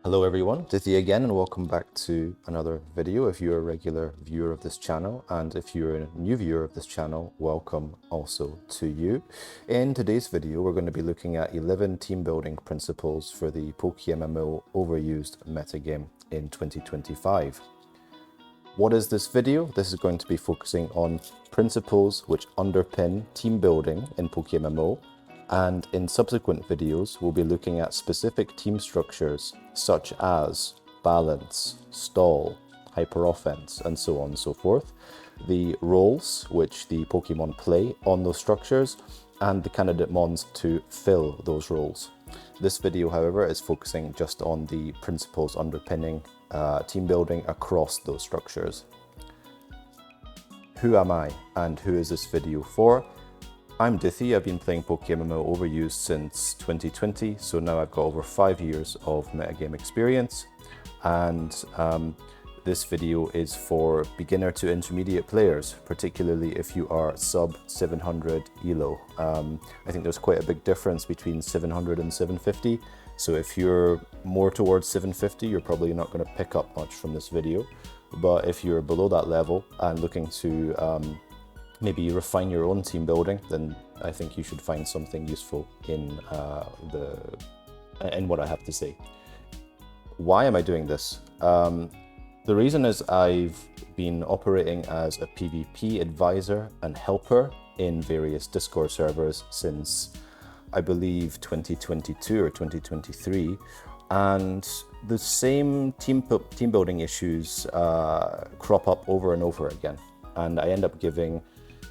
Hello everyone, Dithi again, and welcome back to another video. If you're a regular viewer of this channel, and if you're a new viewer of this channel, welcome also to you. In today's video, we're going to be looking at 11 team building principles for the PokéMMO overused metagame in 2025. What is this video? This is going to be focusing on principles which underpin team building in PokéMMO. And in subsequent videos, we'll be looking at specific team structures such as balance, stall, hyper-offense, and so on and so forth, the roles which the Pokemon play on those structures, and the candidate mons to fill those roles. This video, however, is focusing just on the principles underpinning team building across those structures. Who am I, and who is this video for? I'm Dithi. I've been playing PokéMMO Overused since 2020, so now I've got over 5 years of metagame experience, and this video is for beginner to intermediate players, particularly if you are sub 700 ELO. I think there's quite a big difference between 700 and 750, so if you're more towards 750, you're probably not going to pick up much from this video, but if you're below that level and looking to maybe refine your own team building, then I think you should find something useful in what I have to say. Why am I doing this? The reason is I've been operating as a PvP advisor and helper in various Discord servers since, I believe, 2022 or 2023, and the same team building issues crop up over and over again, and I end up giving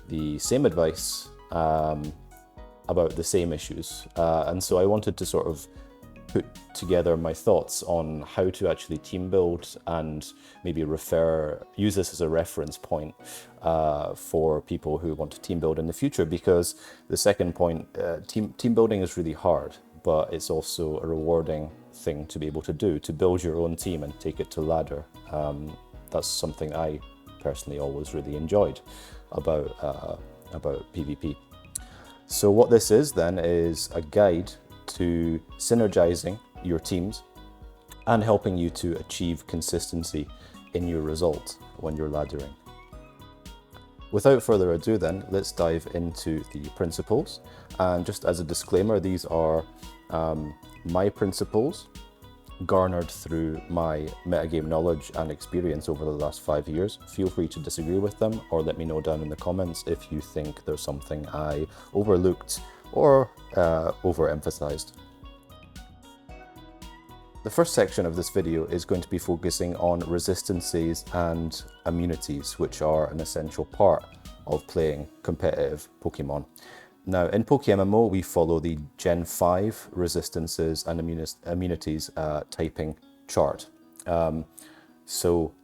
the same advice about the same issues. And so I wanted to sort of put together my thoughts on how to actually team build and maybe use this as a reference point for people who want to team build in the future, because the second point, team building is really hard, but it's also a rewarding thing to be able to do, to build your own team and take it to ladder. That's something I personally always really enjoyed about PvP. So what this is then is a guide to synergizing your teams and helping you to achieve consistency in your result when you're laddering. Without further ado then, let's dive into the principles. And just as a disclaimer, these are my principles garnered through my metagame knowledge and experience over the last 5 years. Feel free to disagree with them or let me know down in the comments if you think there's something I overlooked or overemphasized. The first section of this video is going to be focusing on resistances and immunities, which are an essential part of playing competitive Pokemon. Now, in PokéMMO, we follow the Gen 5 resistances and immunities typing chart. So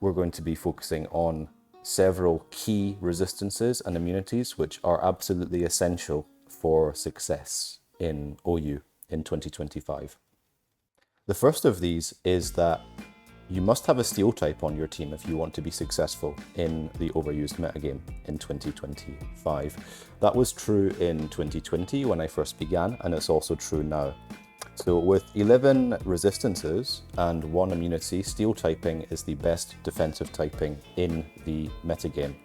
we're going to be focusing on several key resistances and immunities which are absolutely essential for success in OU in 2025. The first of these is that you must have a steel type on your team if you want to be successful in the overused metagame in 2025. That was true in 2020 when I first began, and it's also true now. So with 11 resistances and 1 immunity, steel typing is the best defensive typing in the metagame.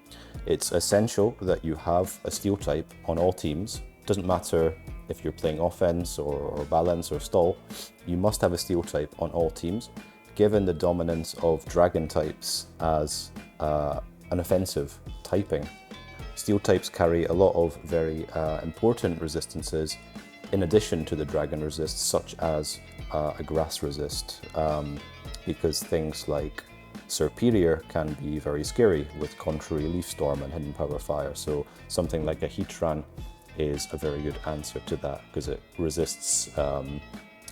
It's essential that you have a steel type on all teams. Doesn't matter if you're playing offense or balance or stall, you must have a steel type on all teams, given the dominance of dragon types as an offensive typing. Steel types carry a lot of very important resistances in addition to the dragon resists, such as a grass resist, because things like Superior can be very scary with Contrary Leaf Storm and Hidden Power Fire. So something like a Heatran is a very good answer to that, because it resists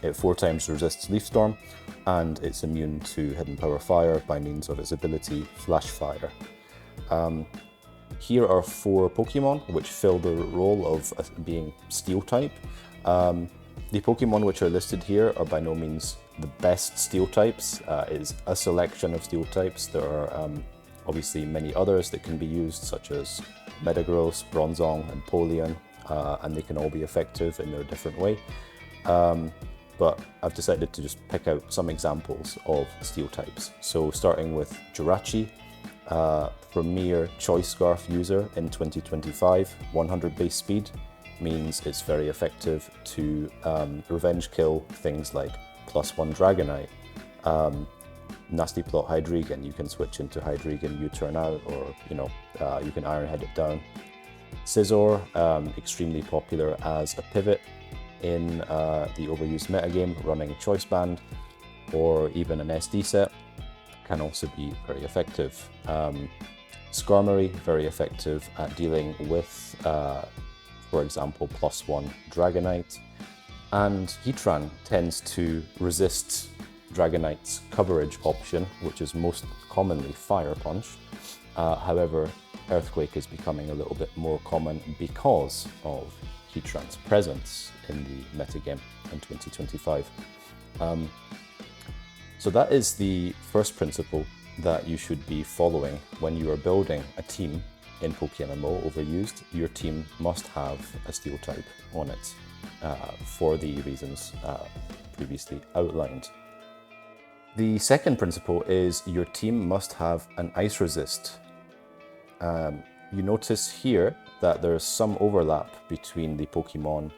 it 4 times resists Leaf Storm, and it's immune to Hidden Power Fire by means of its ability Flash Fire. Here are 4 Pokemon which fill the role of being Steel type. The Pokemon which are listed here are by no means the best Steel types. It is a selection of Steel types. There are obviously many others that can be used, such as Metagross, Bronzong, and Polion, and they can all be effective in their different way. but I've decided to just pick out some examples of steel types. So starting with Jirachi, premier choice scarf user in 2025, 100 base speed means it's very effective to revenge kill things like +1 Dragonite, Nasty Plot Hydreigon. You can switch into Hydreigon U-turn out, or you can Ironhead it down. Scizor, extremely popular as a pivot in the overused metagame, running Choice Band or even an SD set, can also be very effective. Skarmory, very effective at dealing with, for example, +1 Dragonite. And Heatran tends to resist Dragonite's coverage option, which is most commonly Fire Punch. However, Earthquake is becoming a little bit more common because of Heatran's presence in the metagame in 2025. So that is the first principle that you should be following when you are building a team in PokéMMO Overused. Your team must have a steel type on it for the reasons previously outlined. The second principle is your team must have an ice resist. You notice here that there's some overlap between the Pokemon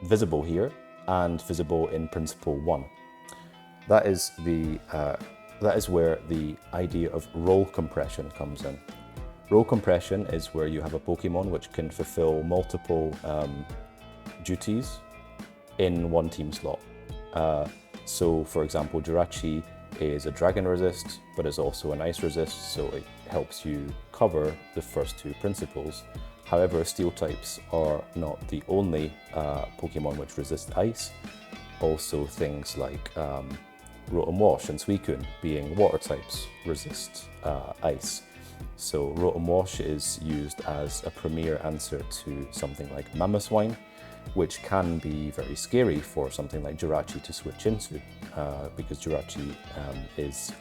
visible here and visible in Principle 1. That is where the idea of role compression comes in. Role compression is where you have a Pokemon which can fulfill multiple duties in one team slot. So for example, Jirachi is a dragon resist, but is also an ice resist, so it helps you cover the first two principles. However, steel types are not the only Pokemon which resist ice. Also things like Rotom Wash and Suicune, being water types, resist ice. So Rotom Wash is used as a premier answer to something like Mamoswine, which can be very scary for something like Jirachi to switch into, because Jirachi is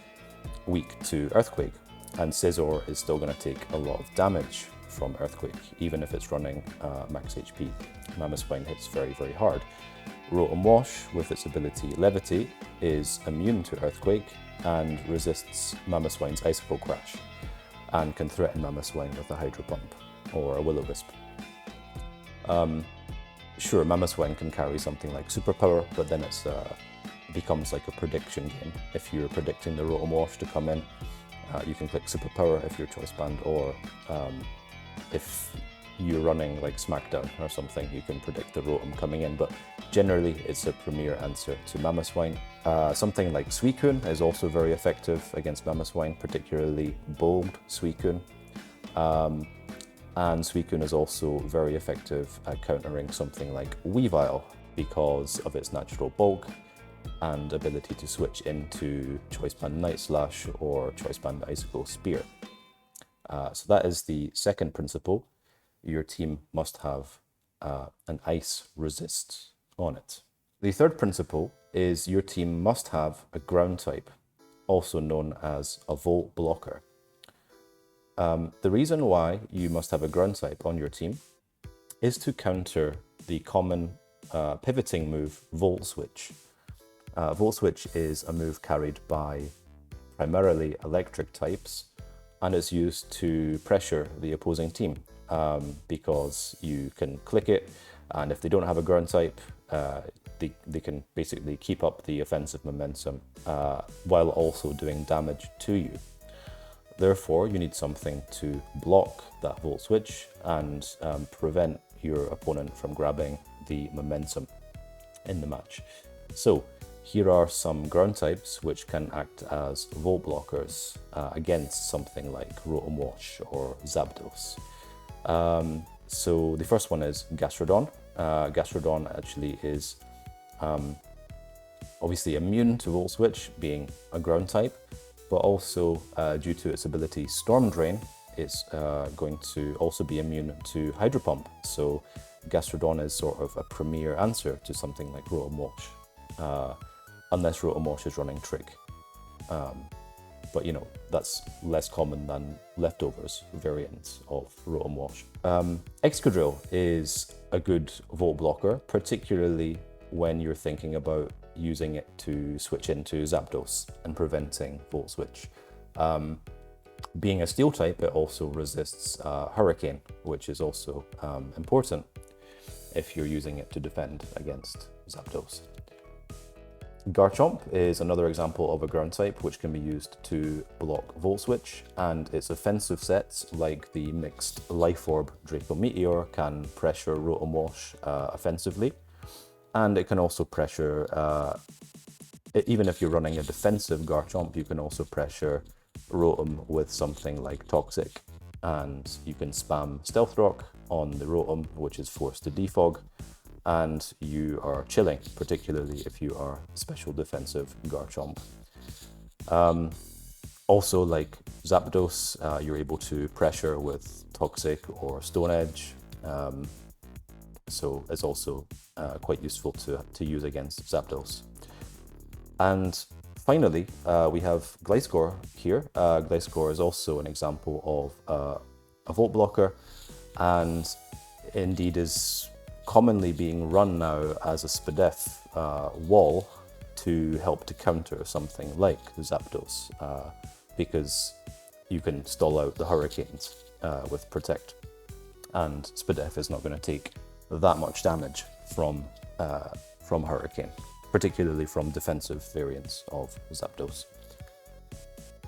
weak to Earthquake, and Scizor is still going to take a lot of damage from Earthquake, even if it's running max HP. Mamoswine hits very, very hard. Rotom Wash, with its ability Levitate, is immune to Earthquake and resists Mamoswine's Icicle Crash, and can threaten Mamoswine with a Hydro Pump or a Will-O-Wisp. Sure, Mamoswine can carry something like Superpower, but then it becomes like a prediction game. If you're predicting the Rotom Wash to come in, you can click Superpower if you're Choice Band, or if you're running like Smackdown or something, you can predict the Rotom coming in, but generally it's a premier answer to Mamoswine. Something like Suicune is also very effective against Mamoswine, particularly bold Suicune. And Suicune is also very effective at countering something like Weavile because of its natural bulk and ability to switch into Choice Band Night Slash or Choice Band Icicle Spear. So that is the second principle. Your team must have an ice resist on it. The third principle is your team must have a ground type, also known as a Volt blocker. The reason why you must have a ground type on your team is to counter the common pivoting move Volt Switch. Volt Switch is a move carried by primarily electric types, and is used to pressure the opposing team because you can click it, and if they don't have a ground type, they can basically keep up the offensive momentum while also doing damage to you. Therefore, you need something to block that Volt Switch and prevent your opponent from grabbing the momentum in the match. So here are some ground types which can act as Volt blockers against something like Rotom Wash or Zapdos. So the first one is Gastrodon. Gastrodon actually is obviously immune to Volt Switch, being a ground type, but also due to its ability Storm Drain, it's going to also be immune to Hydro Pump. So Gastrodon is sort of a premier answer to something like Rotom Wash, unless Rotom Wash is running Trig. But you know, that's less common than Leftovers variants of Rotom Wash. Excadrill is a good Volt blocker, particularly when you're thinking about using it to switch into Zapdos and preventing Volt Switch. Being a steel type, it also resists Hurricane, which is also important if you're using it to defend against Zapdos. Garchomp is another example of a ground type which can be used to block Volt Switch, and its offensive sets like the mixed Life Orb Draco Meteor can pressure Rotom Wash offensively, and it can also pressure, even if you're running a defensive Garchomp, you can also pressure Rotom with something like Toxic, and you can spam Stealth Rock on the Rotom, which is forced to defog, and you are chilling, particularly if you are special defensive Garchomp. Also, like Zapdos, you're able to pressure with Toxic or Stone Edge, so it's also quite useful to use against Zapdos. And finally, we have Gliscor here. Gliscor is also an example of a Volt blocker, and indeed is commonly being run now as a Spadef wall to help to counter something like Zapdos, because you can stall out the Hurricanes with Protect, and Spadef is not going to take that much damage from Hurricane, particularly from defensive variants of Zapdos.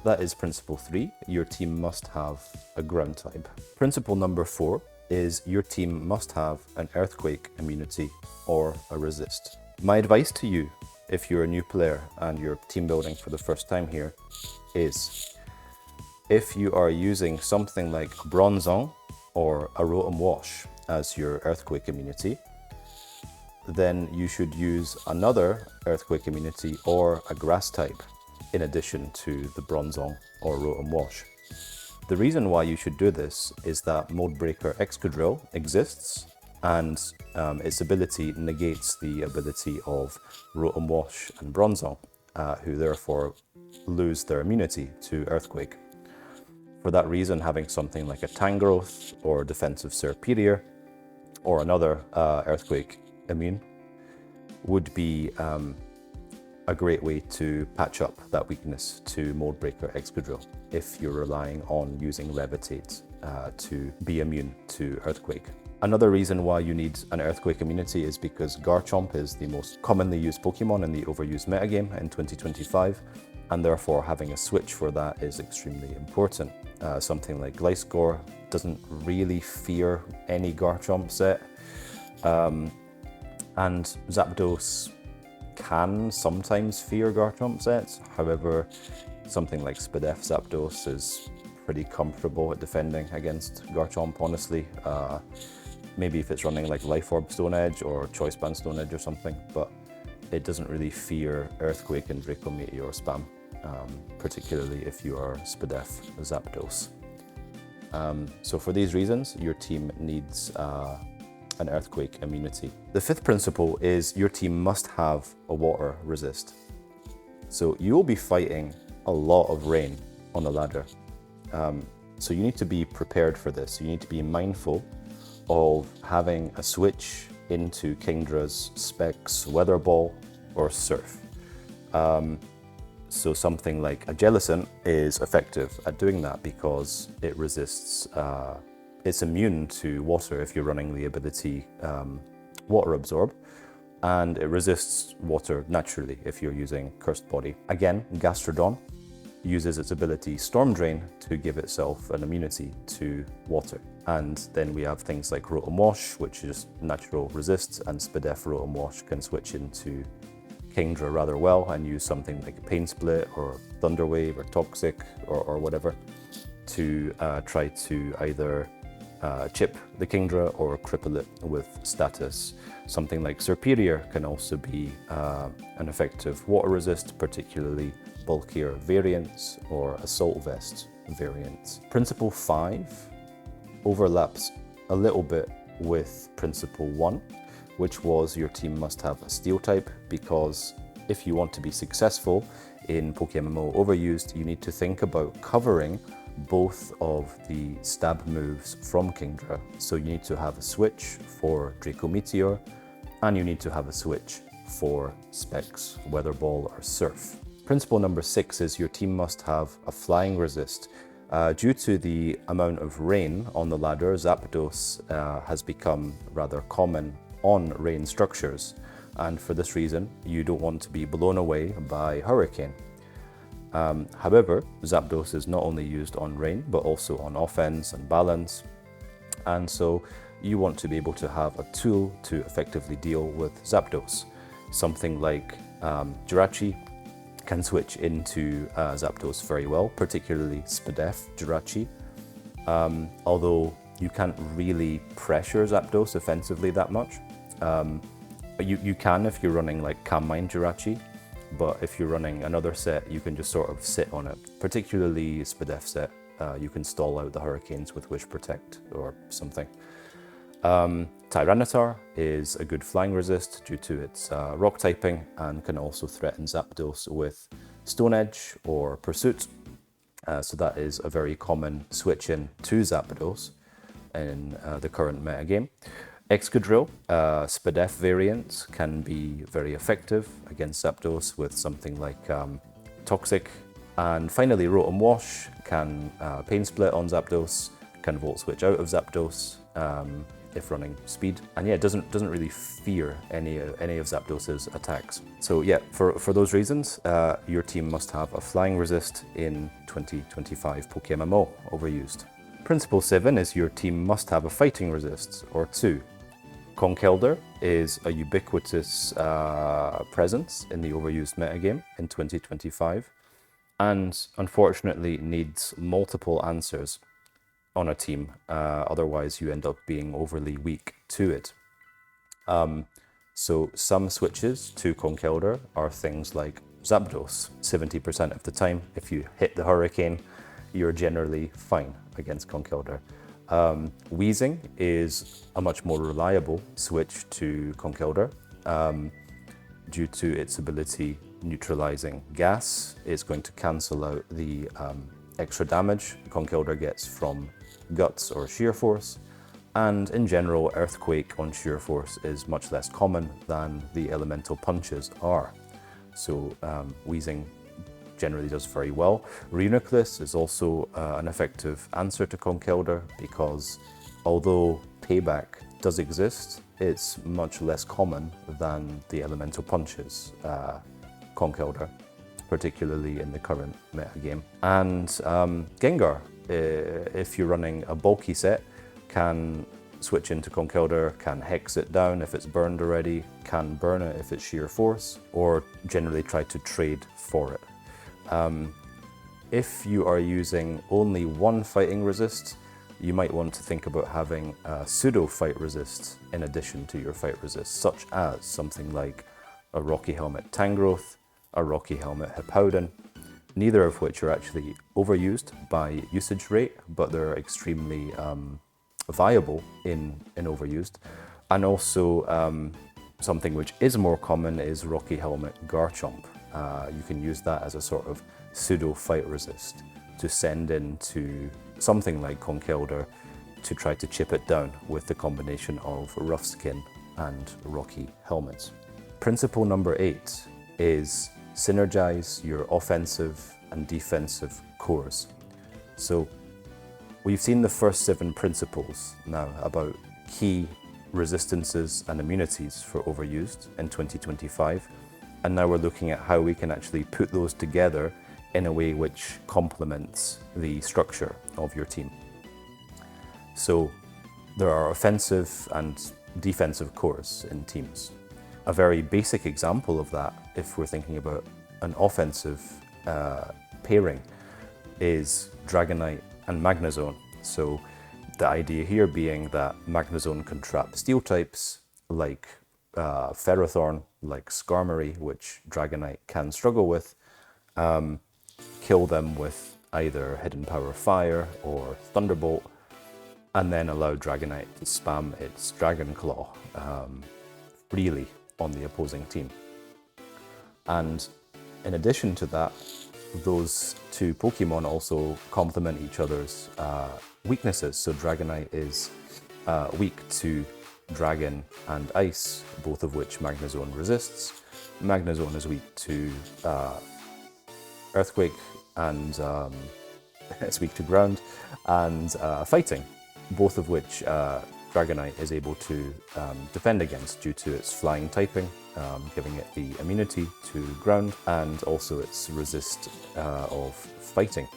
That is principle 3, your team must have a ground type. Principle number 4 is your team must have an Earthquake immunity or a resist. My advice to you, if you're a new player and you're team building for the first time here, is if you are using something like Bronzong or a Rotom Wash as your Earthquake immunity, then you should use another Earthquake immunity or a Grass type in addition to the Bronzong or Rotom Wash. The reason why you should do this is that Modebreaker Excadrill exists, and its ability negates the ability of Rotom Wash and Bronzong, who therefore lose their immunity to Earthquake. For that reason, having something like a Tangrowth or Defensive Serperior or another Earthquake immune would be a great way to patch up that weakness to Modebreaker Excadrill if you're relying on using Levitate to be immune to Earthquake. Another reason why you need an Earthquake immunity is because Garchomp is the most commonly used Pokemon in the overused metagame in 2025, and therefore having a switch for that is extremely important. Something like Gliscor doesn't really fear any Garchomp set, and Zapdos can sometimes fear Garchomp sets. However, something like Spadef Zapdos is pretty comfortable at defending against Garchomp, honestly. Maybe if it's running like Life Orb Stone Edge or Choice Band Stone Edge or something, but it doesn't really fear Earthquake and Draco Meteor spam, particularly if you are Spadef Zapdos. So for these reasons, your team needs an Earthquake immunity. The 5th principle is your team must have a water resist. So you will be fighting a lot of rain on the ladder. So you need to be prepared for this. You need to be mindful of having a switch into Kingdra's Specs Weather Ball or Surf. So something like a Jellicent is effective at doing that because it resists, it's immune to water if you're running the ability Water Absorb, and it resists water naturally if you're using Cursed Body. Again, Gastrodon uses its ability Storm Drain to give itself an immunity to water. And then we have things like Rotom Wash, which is natural resist, and Spadef Rotom Wash can switch into Kingdra rather well and use something like Pain Split or Thunder Wave or Toxic or whatever to try to either chip the Kingdra or cripple it with status. Something like Serperior can also be an effective water resist, particularly bulkier variants or Assault Vest variants. Principle 5 overlaps a little bit with Principle 1, which was your team must have a Steel type, because if you want to be successful in PokéMMO Overused, you need to think about covering both of the stab moves from Kingdra. So you need to have a switch for Draco Meteor, and you need to have a switch for Specs, Weather Ball, or Surf. Principle number 6 is your team must have a flying resist. Due to the amount of rain on the ladder, Zapdos has become rather common on rain structures, and for this reason you don't want to be blown away by hurricane. However, Zapdos is not only used on rain but also on offense and balance, and so you want to be able to have a tool to effectively deal with Zapdos. Something like Jirachi can switch into Zapdos very well, particularly Spadef Jirachi. Although you can't really pressure Zapdos offensively that much. But you can if you're running like Calm Mind Jirachi, but if you're running another set, you can just sort of sit on it. Particularly Spadef set, you can stall out the hurricanes with Wish Protect or something. Tyranitar is a good flying resist due to its rock typing and can also threaten Zapdos with Stone Edge or Pursuit. So that is a very common switch in to Zapdos in the current metagame. Excadrill, Spadef variant, can be very effective against Zapdos with something like Toxic. And finally, Rotom Wash can Pain Split on Zapdos, can Volt Switch out of Zapdos if running speed. And yeah, it doesn't really fear any of Zapdos's attacks. So yeah, for those reasons, your team must have a flying resist in 2025 PokéMMO Overused. Principle 7 is your team must have a fighting resist, or 2. Conkeldurr is a ubiquitous presence in the Overused metagame in 2025, and unfortunately needs multiple answers on a team, otherwise you end up being overly weak to it. So some switches to Conkeldurr are things like Zapdos. 70% of the time, if you hit the hurricane, you're generally fine against Conkeldurr. Wheezing is a much more reliable switch to Conkeldurr due to its ability neutralizing gas. It's going to cancel out the extra damage Conkeldurr gets from Guts or Sheer Force, and in general, Earthquake on Sheer Force is much less common than the elemental punches are. So Wheezing generally does very well. Reuniclus is also an effective answer to Conkeldurr because although Payback does exist, it's much less common than the elemental punches Conkeldurr, particularly in the current metagame. And Gengar, if you're running a bulky set, can switch into Conkeldurr, can hex it down if it's burned already, can burn it if it's Sheer Force, or generally try to trade for it. If you are using only one fighting resist, you might want to think about having a pseudo fight resist in addition to your fight resist, such as something like a Rocky Helmet Tangrowth, a Rocky Helmet Hippowdon, neither of which are actually overused by usage rate, but they're extremely viable in overused. And also something which is more common is Rocky Helmet Garchomp. You can use that as a sort of pseudo fight resist to send into something like Conkeldurr to try to chip it down with the combination of Rough Skin and Rocky Helmets. Principle number 8 is synergize your offensive and defensive cores. So we've seen the first 7 principles now about key resistances and immunities for Overused in 2025. And now we're looking at how we can actually put those together in a way which complements the structure of your team. So there are offensive and defensive cores in teams. A very basic example of that, if we're thinking about an offensive pairing, is Dragonite and Magnezone. So the idea here being that Magnezone can trap steel types like Ferrothorn, like Skarmory, which Dragonite can struggle with, kill them with either Hidden Power Fire or Thunderbolt, and then allow Dragonite to spam its Dragon Claw freely on the opposing team. And in addition to that, those two Pokemon also complement each other's weaknesses. So Dragonite is weak to Dragon and Ice, both of which Magnezone resists, Magnezone is weak to Earthquake, and it's weak to Ground, and Fighting, both of which Dragonite is able to defend against due to its flying typing, giving it the immunity to Ground, and also its resist of Fighting.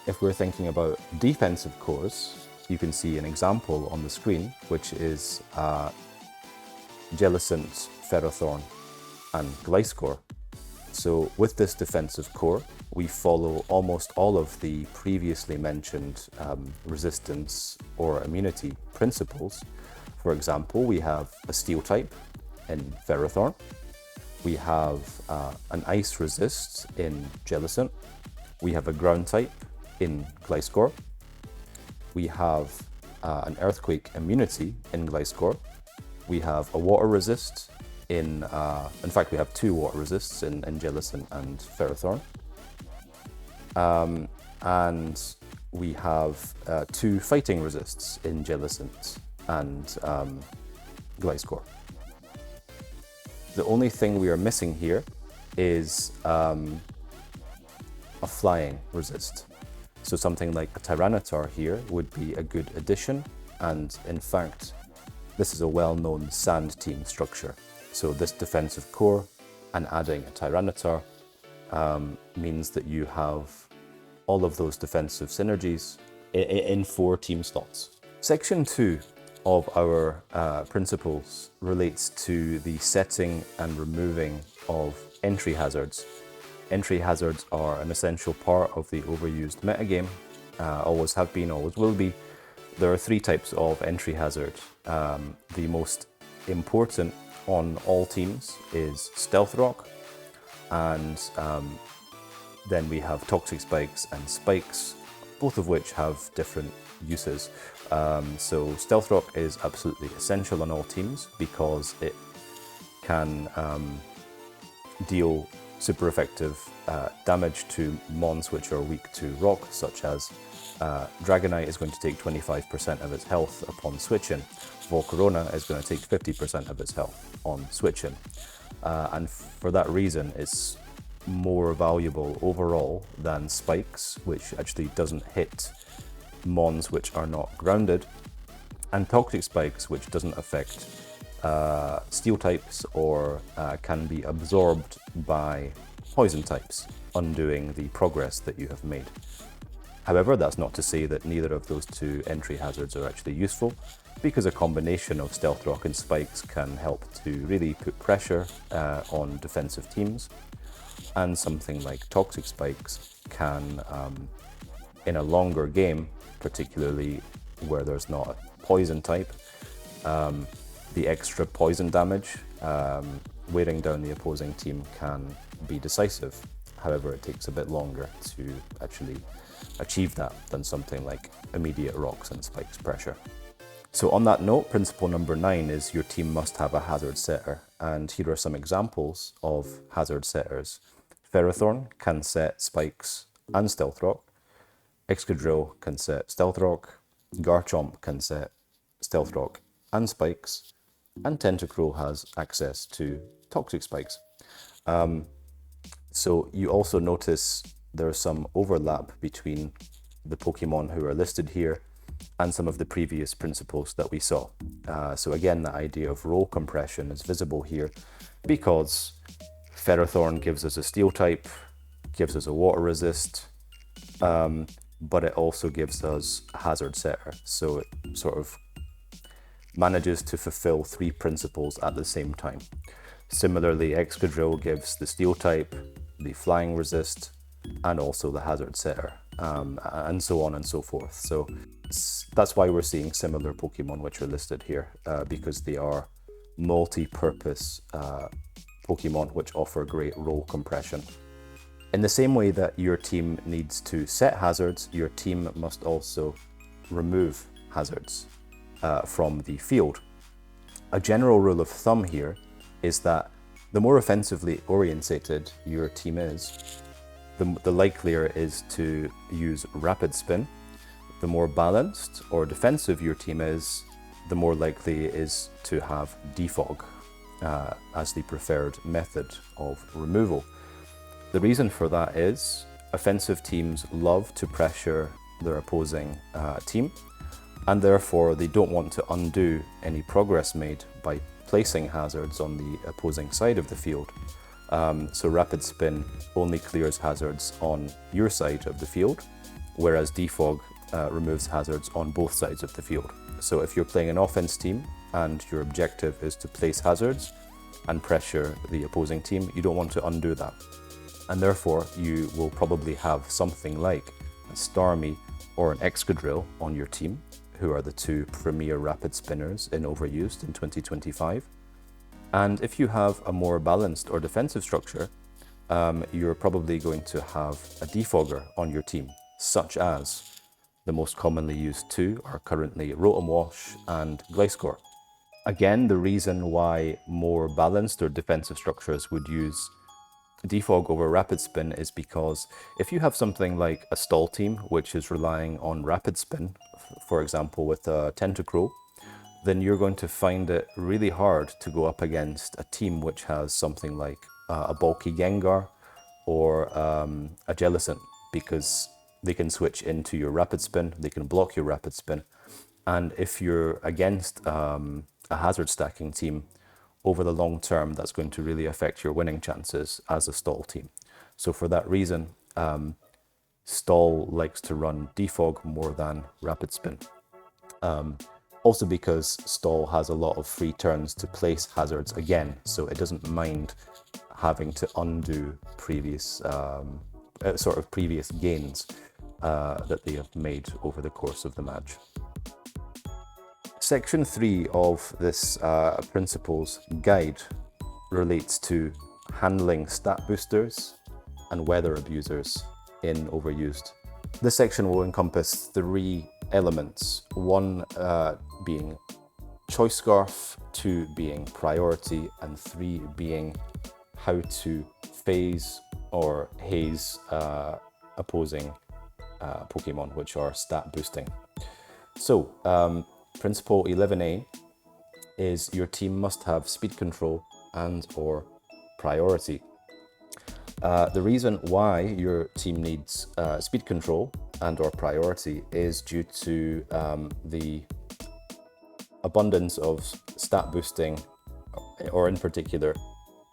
If we're thinking about defensive cores, you can see an example on the screen, which is Jellicent, Ferrothorn, and Gliscor. So with this defensive core, we follow almost all of the previously mentioned resistance or immunity principles. For example, we have a steel type in Ferrothorn. We have an ice resist in Jellicent. We have a ground type in Gliscor. We have an earthquake immunity in Gliscor. We have a water resist in fact, we have 2 water resists in Jellicent and Ferrothorn. And we have 2 fighting resists in Jellicent and Gliscor. The only thing we are missing here is a flying resist. So something like a Tyranitar here would be a good addition, and in fact, this is a well-known sand team structure. So this defensive core and adding a Tyranitar means that you have all of those defensive synergies in 4 team slots. Section 2 of our principles relates to the setting and removing of entry hazards. Entry hazards are an essential part of the overused metagame, always have been, always will be. There are 3 types of entry hazard. The most important on all teams is Stealth Rock, and then we have Toxic Spikes and Spikes, both of which have different uses. So Stealth Rock is absolutely essential on all teams because it can deal super effective damage to mons which are weak to rock, such as Dragonite is going to take 25% of its health upon switching. Volcarona is going to take 50% of its health on switching. And for that reason, it's more valuable overall than Spikes, which actually doesn't hit mons which are not grounded, and Toxic Spikes, which doesn't affect steel types or can be absorbed by poison types, undoing the progress that you have made. However, that's not to say that neither of those 2 entry hazards are actually useful, because a combination of Stealth Rock and Spikes can help to really put pressure on defensive teams, and something like Toxic Spikes can, in a longer game, particularly where there's not a poison type, the extra poison damage wearing down the opposing team can be decisive. However, it takes a bit longer to actually achieve that than something like immediate rocks and spikes pressure. So on that note, principle number 9 is your team must have a hazard setter, and here are some examples of hazard setters. Ferrothorn can set spikes and Stealth Rock. Excadrill can set Stealth Rock. Garchomp can set Stealth Rock and Spikes. And Tentacruel has access to Toxic Spikes. So you also notice there's some overlap between the Pokemon who are listed here and some of the previous principles that we saw. So again, the idea of role compression is visible here because Ferrothorn gives us a steel type, gives us a water resist, but it also gives us a hazard setter. So it sort of manages to fulfill 3 principles at the same time. Similarly, Excadrill gives the steel type, the flying resist, and also the hazard setter, and so on and so forth. So that's why we're seeing similar Pokemon which are listed here, because they are multi-purpose Pokemon which offer great role compression. In the same way that your team needs to set hazards, your team must also remove hazards from the field. A general rule of thumb here is that the more offensively orientated your team is, the likelier it is to use Rapid Spin. The more balanced or defensive your team is, the more likely it is to have Defog. as the preferred method of removal. The reason for that is offensive teams love to pressure their opposing team, and therefore they don't want to undo any progress made by placing hazards on the opposing side of the field. So Rapid Spin only clears hazards on your side of the field, whereas Defog removes hazards on both sides of the field. So if you're playing an offense team and your objective is to place hazards and pressure the opposing team, you don't want to undo that. And therefore you will probably have something like a Starmie or an Excadrill on your team, who are the two premier rapid spinners in Overused in 2025. And if you have a more balanced or defensive structure, you're probably going to have a defogger on your team, such as the most commonly used two are currently Rotom Wash and Gliscor. Again, the reason why more balanced or defensive structures would use defog over rapid spin is because if you have something like a stall team which is relying on rapid spin, for example with a Tentacruel, then you're going to find it really hard to go up against a team which has something like a bulky Gengar or a Jellicent, because they can switch into your rapid spin, they can block your rapid spin. And if you're against a hazard stacking team, over the long term, that's going to really affect your winning chances as a stall team. So for that reason, stall likes to run defog more than rapid spin. Also because stall has a lot of free turns to place hazards again, so it doesn't mind having to undo previous previous gains that they have made over the course of the match. Section 3 of this principles guide relates to handling stat boosters and weather abusers in Overused. This section will encompass 3 elements, 1 being Choice Scarf, 2 being Priority, and 3 being how to phase or haze opposing Pokemon, which are stat boosting. So, Principle 11A is your team must have speed control and or priority. The reason why your team needs speed control and or priority is due to the abundance of stat boosting, or in particular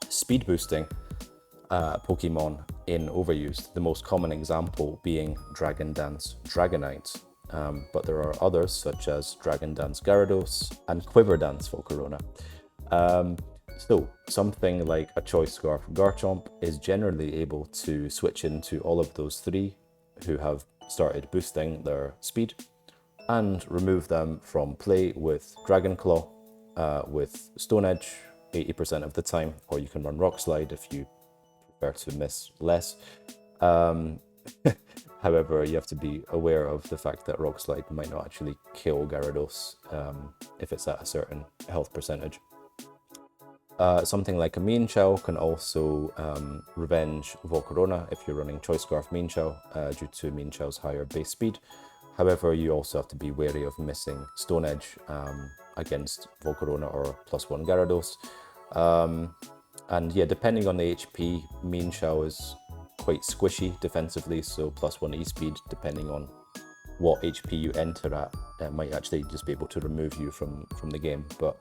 speed boosting Pokemon in Overused. The most common example being Dragon Dance Dragonite. But there are others such as Dragon Dance Gyarados and Quiver Dance Volcarona. So something like a Choice Scarf Garchomp is generally able to switch into all of those 3 who have started boosting their speed and remove them from play with Dragon Claw, with Stone Edge 80% of the time, or you can run Rock Slide if you prefer to miss less. However, you have to be aware of the fact that Rock Slide might not actually kill Gyarados if it's at a certain health percentage. Something like a Mienshao can also revenge Volcarona if you're running Choice Scarf Mienshao due to Mienshao's higher base speed. However, you also have to be wary of missing Stone Edge against Volcarona or +1 Gyarados. And yeah, depending on the HP, Mienshao is quite squishy defensively, so +1 E-speed, depending on what HP you enter at, it might actually just be able to remove you from the game. But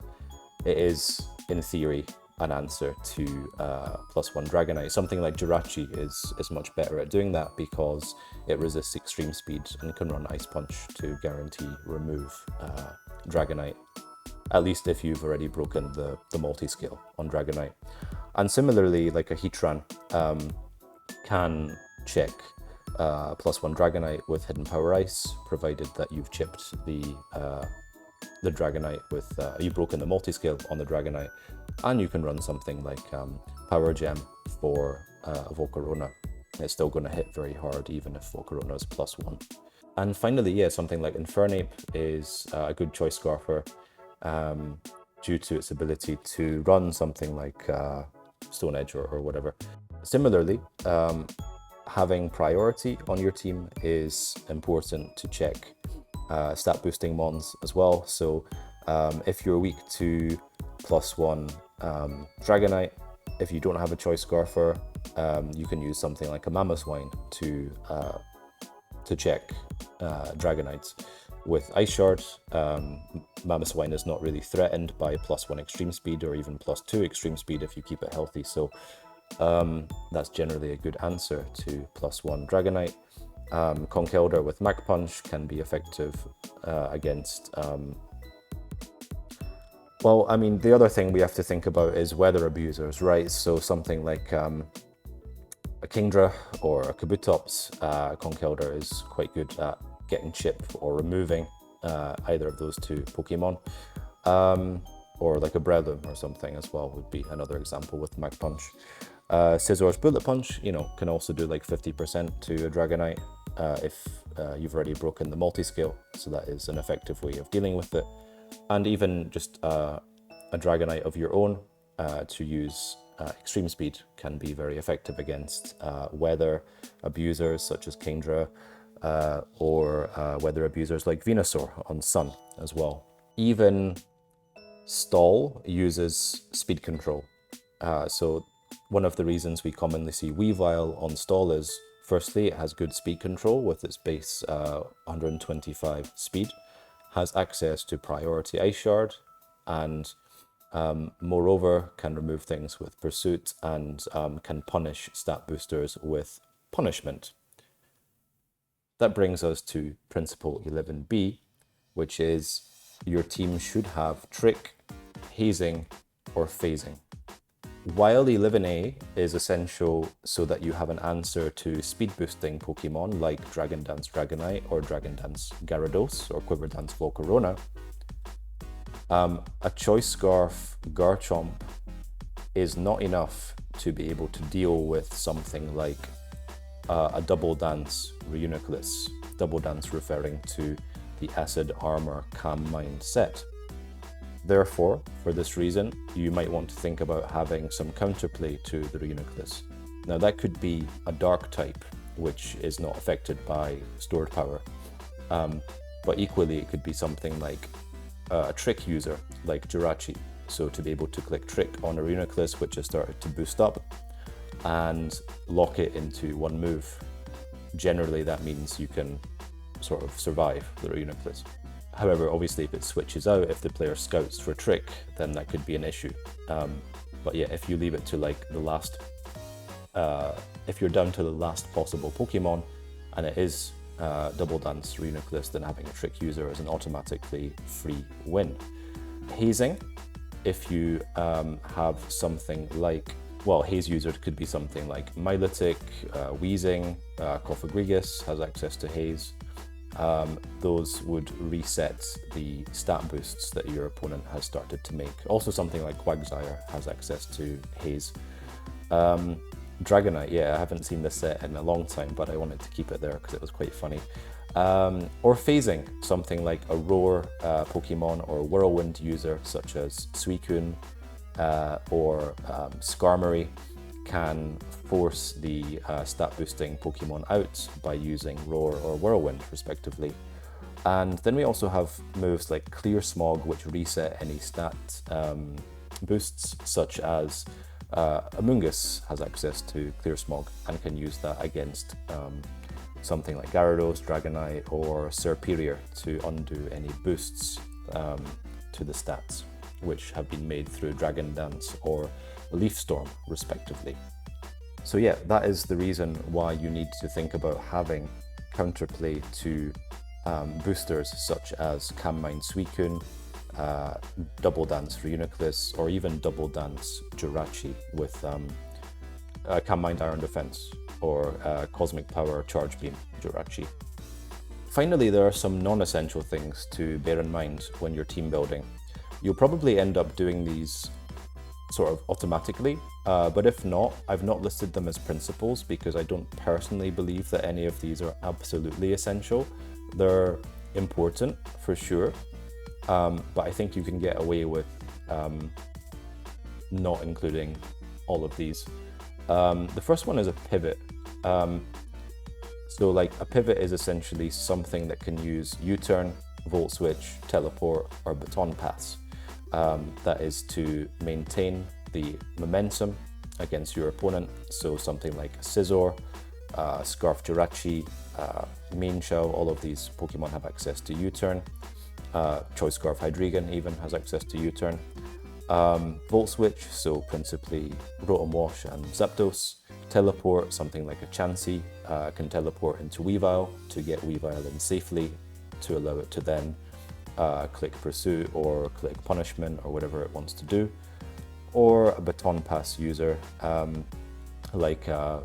it is, in theory, an answer to +1 Dragonite. Something like Jirachi is much better at doing that because it resists extreme speed and can run Ice Punch to guarantee remove Dragonite, at least if you've already broken the multi-scale on Dragonite. And similarly, like a Heatran can check +1 Dragonite with Hidden Power Ice, provided that you've chipped the Dragonite with, you've broken the multi-scale on the Dragonite, and you can run something like Power Gem for Volcarona. It's still going to hit very hard even if Volcarona is +1. And finally, yeah, something like Infernape is a good choice scarfer due to its ability to run something like Stone Edge or whatever. Similarly, having priority on your team is important to check stat boosting mons as well. So if you're weak to +1 Dragonite. If you don't have a choice scarfer, you can use something like a Mammoth Wine to check Dragonites. With Ice Shard, Mammoth Wine is not really threatened by +1 extreme speed or even +2 extreme speed if you keep it healthy, so that's generally a good answer to +1 Dragonite. Conch Elder with Mach Punch can be effective against... well, I mean, the other thing we have to think about is weather abusers, right? So something like a Kingdra or a Kabutops, Conch Elder is quite good at getting chip or removing either of those two Pokemon. Or like a Breloom or something as well would be another example with Mach Punch. Scissor's Bullet Punch, you know, can also do like 50% to a Dragonite if you've already broken the multi-scale, so that is an effective way of dealing with it. And even just a Dragonite of your own to use extreme speed can be very effective against weather abusers such as Kingdra or weather abusers like Venusaur on Sun as well. Even Stall uses speed control. So one of the reasons we commonly see Weavile on Stall is, firstly, it has good speed control with its base 125 speed, has access to priority Ice Shard, and moreover can remove things with Pursuit and can punish stat boosters with Punishment. That brings us to Principle 11b, which is your team should have Trick, Hazing, or Phasing. While 11a is essential so that you have an answer to speed boosting Pokemon like Dragon Dance Dragonite or Dragon Dance Gyarados or Quiver Dance Volcarona, a Choice Scarf Garchomp is not enough to be able to deal with something like a Double Dance Reuniclus. Double Dance referring to the Acid Armor Calm Mind set. Therefore, for this reason, you might want to think about having some counterplay to the Reuniclus. Now that could be a Dark type, which is not affected by stored power. But equally, it could be something like a Trick user, like Jirachi. So to be able to click Trick on a Reuniclus, which has started to boost up, and lock it into one move. Generally, that means you can sort of survive the Reuniclus. However, obviously, if it switches out, if the player scouts for Trick, then that could be an issue. But yeah, if you leave it to like the last, if you're down to the last possible Pokemon, and it is Double Dance Reuniclus, then having a Trick user is an automatically free win. Hazing, if you have something like, well, Haze user could be something like Milotic, Weezing, Cofagrigus has access to Haze. Those would reset the stat boosts that your opponent has started to make. Also something like Quagsire has access to Haze. Dragonite, yeah, I haven't seen this set in a long time, but I wanted to keep it there because it was quite funny. Or Phasing, something like a Roar Pokemon or Whirlwind user such as Suicune or Skarmory can force the stat boosting Pokemon out by using Roar or Whirlwind respectively. And then we also have moves like Clear Smog, which reset any stat boosts, such as Amoonguss has access to Clear Smog and can use that against something like Gyarados, Dragonite or Serperior to undo any boosts to the stats, which have been made through Dragon Dance or Leaf Storm, respectively. So yeah, that is the reason why you need to think about having counterplay to boosters such as Calm Mind Suicune, Double Dance Reuniclus, or even Double Dance Jirachi with Calm Mind Iron Defense or Cosmic Power Charge Beam Jirachi. Finally, there are some non-essential things to bear in mind when you're team building. You'll probably end up doing these sort of automatically, but if not, I've not listed them as principles because I don't personally believe that any of these are absolutely essential. They're important for sure, but I think you can get away with not including all of these. The first one is a pivot. So like a pivot is essentially something that can use U-turn, Volt Switch, Teleport, or Baton Pass. That is to maintain the momentum against your opponent. So something like Scizor, Scarf Jirachi, Mienshao, all of these Pokemon have access to U-turn. Choice Scarf Hydreigon even has access to U-turn. Volt Switch, so principally Rotom Wash and Zapdos. Teleport, something like a Chansey, can teleport into Weavile to get Weavile in safely to allow it to then click Pursuit or click Punishment or whatever it wants to do. Or a Baton Pass user like, I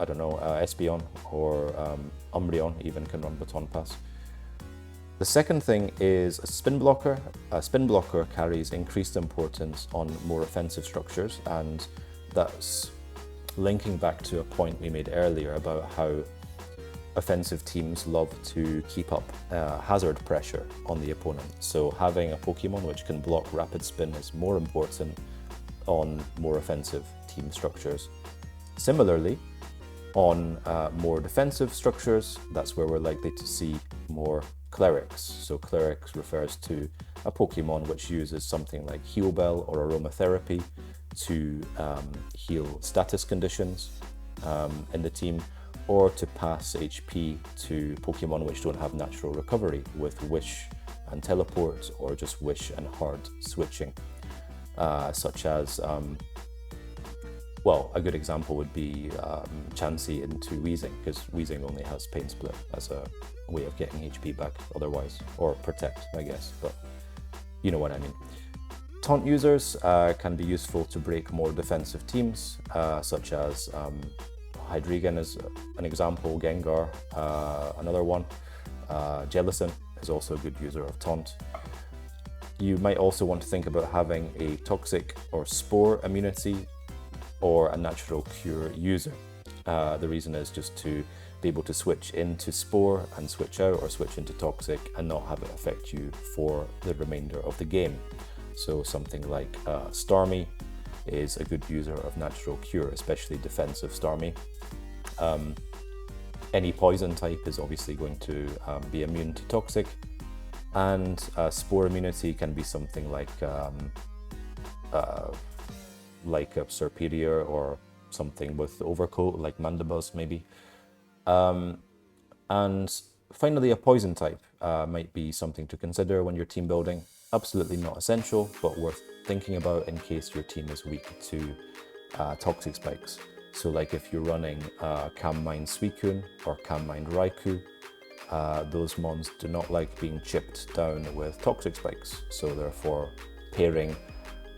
don't know, Espeon or Umbreon even can run Baton Pass. The second thing is a spin blocker. A spin blocker carries increased importance on more offensive structures, and that's linking back to a point we made earlier about how offensive teams love to keep up hazard pressure on the opponent. So having a Pokemon which can block rapid spin is more important on more offensive team structures. Similarly, on more defensive structures, that's where we're likely to see more clerics. So clerics refers to a Pokemon which uses something like Heal Bell or Aromatherapy to heal status conditions in the team, or to pass HP to Pokemon which don't have natural recovery with Wish and Teleport, or just Wish and hard switching, such as well, a good example would be Chansey into Weezing, because Weezing only has Pain Split as a way of getting HP back otherwise, or Protect, I guess, but you know what I mean. Taunt users can be useful to break more defensive teams, such as Hydreigon is an example, Gengar another one, Jellicent is also a good user of Taunt. You might also want to think about having a Toxic or Spore immunity or a Natural Cure user. The reason is just to be able to switch into Spore and switch out, or switch into Toxic and not have it affect you for the remainder of the game. So something like Starmie is a good user of Natural Cure, especially defensive Starmie. Any poison type is obviously going to be immune to Toxic, and Spore immunity can be something like a Serperior, or something with Overcoat like Mandibuzz maybe. And finally, a poison type might be something to consider when you're team building. Absolutely not essential, but worth thinking about in case your team is weak to Toxic Spikes. So like if you're running Calm Mind Suicune or Calm Mind Raikou, those mons do not like being chipped down with Toxic Spikes. So therefore, pairing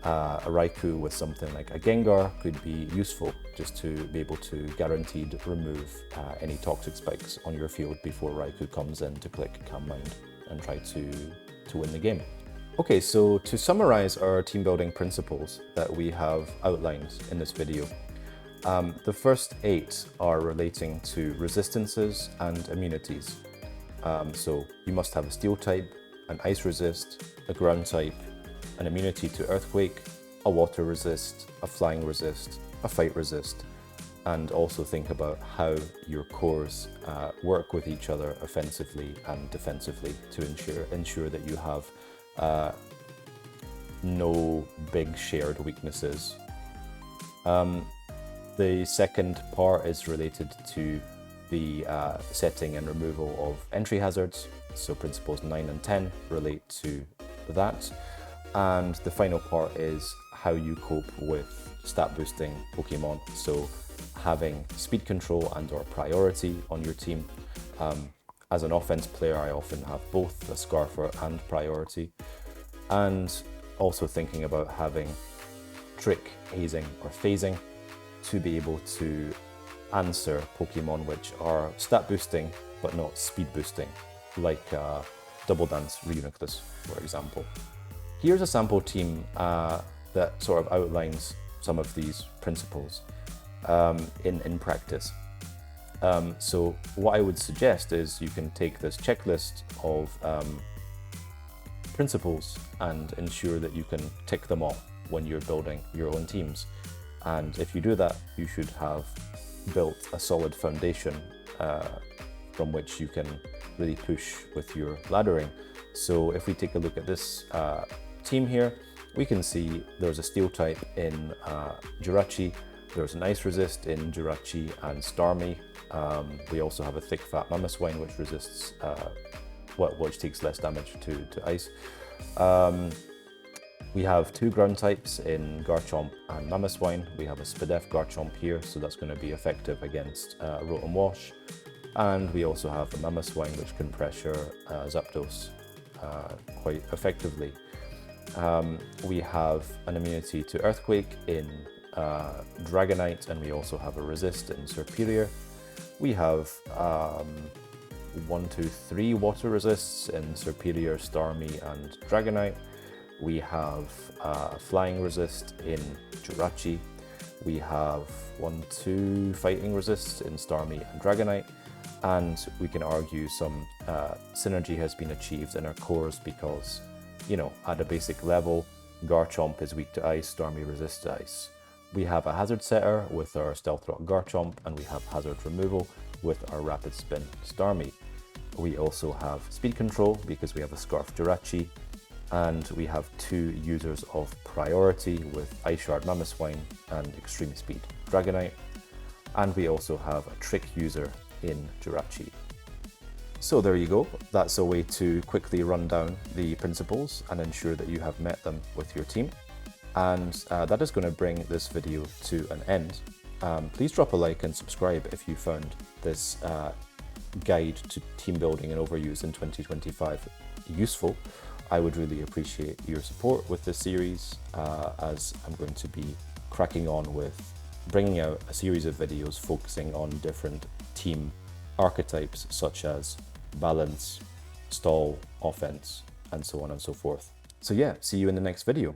a Raikou with something like a Gengar could be useful, just to be able to guaranteed remove any Toxic Spikes on your field before Raikou comes in to click Calm Mind and try to win the game. Okay, so to summarize our team building principles that we have outlined in this video, the first 8 are relating to resistances and immunities. So you must have a Steel type, an Ice resist, a Ground type, an immunity to Earthquake, a Water resist, a Flying resist, a Fight resist, and also think about how your cores work with each other offensively and defensively to ensure that you have no big shared weaknesses. The second part is related to the setting and removal of entry hazards. So principles 9 and 10 relate to that. And the final part is how you cope with stat boosting Pokemon. So having speed control and or priority on your team. As an offense player, I often have both a Scarfer and priority. And also thinking about having Trick, Hazing or Phasing to be able to answer Pokemon which are stat boosting but not speed boosting, like Double Dance Reuniclus, for example. Here's a sample team that sort of outlines some of these principles in practice. So what I would suggest is you can take this checklist of principles and ensure that you can tick them off when you're building your own teams. And if you do that, you should have built a solid foundation from which you can really push with your laddering. So if we take a look at this team here, we can see there's a steel type in Jirachi, there's an ice resist in Jirachi and Starmie. We also have a thick fat Mamoswine which resists, which takes less damage to ice. We have 2 ground types in Garchomp and Mamoswine. We have a Spadef Garchomp here, so that's going to be effective against Rotom Wash. And we also have a Mamoswine which can pressure Zapdos quite effectively. We have an immunity to Earthquake in Dragonite, and we also have a resist in Serperior. We have 1, 2, 3 water resists in Serperior, Starmie and Dragonite. We have flying resist in Jirachi. We have 1, 2 fighting resists in Starmie and Dragonite. And we can argue some synergy has been achieved in our cores because, you know, at a basic level, Garchomp is weak to ice, Starmie resists ice. We have a hazard setter with our Stealth Rock Garchomp, and we have hazard removal with our Rapid Spin Starmie. We also have speed control because we have a Scarf Jirachi, and we have 2 users of priority with Ice Shard Mamoswine and Extreme Speed Dragonite. And we also have a trick user in Jirachi. So there you go. That's a way to quickly run down the principles and ensure that you have met them with your team. And that is going to bring this video to an end. Please drop a like and subscribe if you found this guide to team building and overuse in 2025 useful. I would really appreciate your support with this series, as I'm going to be cracking on with bringing out a series of videos focusing on different team archetypes such as balance, stall, offense, and so on and so forth. So yeah, see you in the next video.